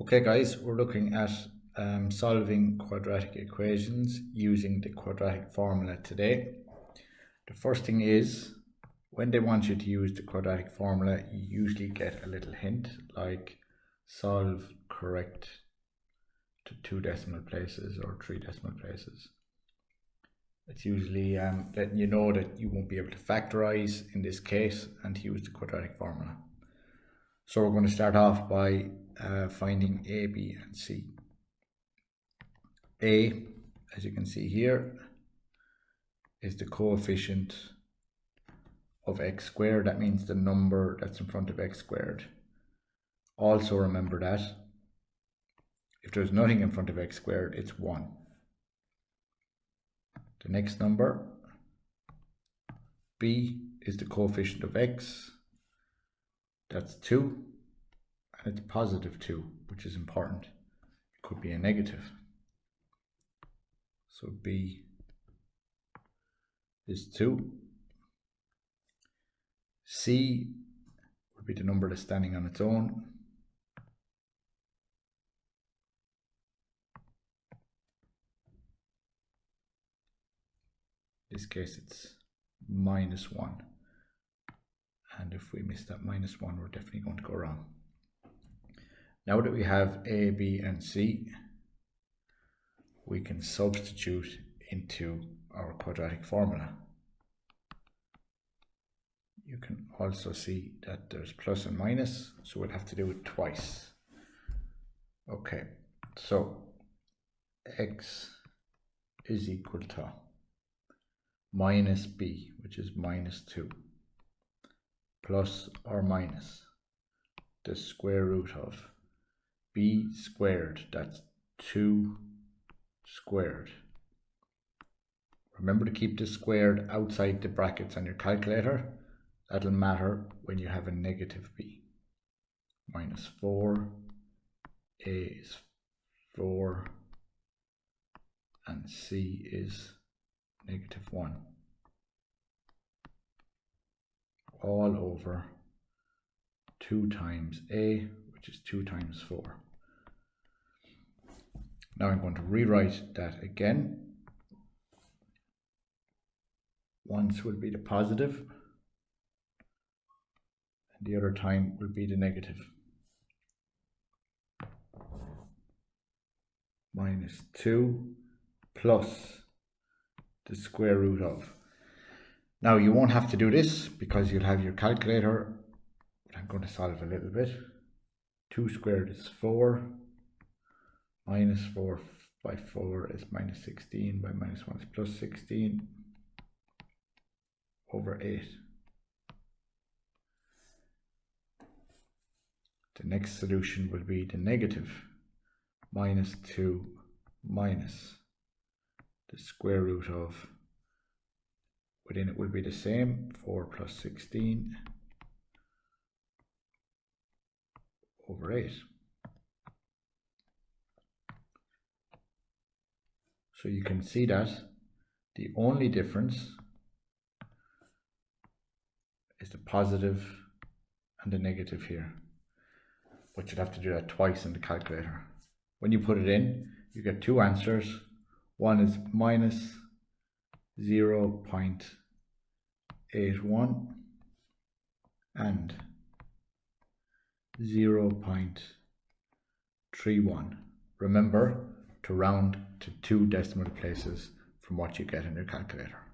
Okay guys, we're looking at solving quadratic equations using the quadratic formula today. The first thing is, when they want you to use the quadratic formula, you usually get a little hint like solve correct to 2 decimal places or 3 decimal places. It's usually letting you know that you won't be able to factorize in this case and to use the quadratic formula. So we're going to start off by finding A, B and C. A, as you can see here, is the coefficient of x squared. That means the number that's in front of x squared. Also remember that if there's nothing in front of x squared, it's 1. The next number, B, is the coefficient of x. That's 2, and it's positive 2, which is important. It could be a negative. So B is 2. C would be the number that's standing on its own. In this case it's -1. And if we miss that -1, we're definitely going to go wrong. Now that we have A, B and C, we can substitute into our quadratic formula. You can also see that there's plus and minus, so we'll have to do it twice. Okay, so x is equal to minus b, which is -2, plus or minus the square root of b squared, that's 2 squared. Remember to keep the squared outside the brackets on your calculator. That'll matter when you have a negative b. -4, a is 4, and c is -1. All over 2 times a, which is 2 times 4. Now I'm going to rewrite that again. Once will be the positive, and the other time will be the negative. -2 plus the square root of. Now you won't have to do this because you'll have your calculator, but I'm going to solve a little bit. 2 squared is 4, -4 by 4 is -16, by -1 is +16, over 8. The next solution will be the negative, -2 minus the square root of, within it will be the same, 4 plus 16 over 8. So you can see that the only difference is the positive and the negative here. But you'd have to do that twice in the calculator. When you put it in, you get 2 answers. One is -0.81 and 0.31. Remember to round to 2 decimal places from what you get in your calculator.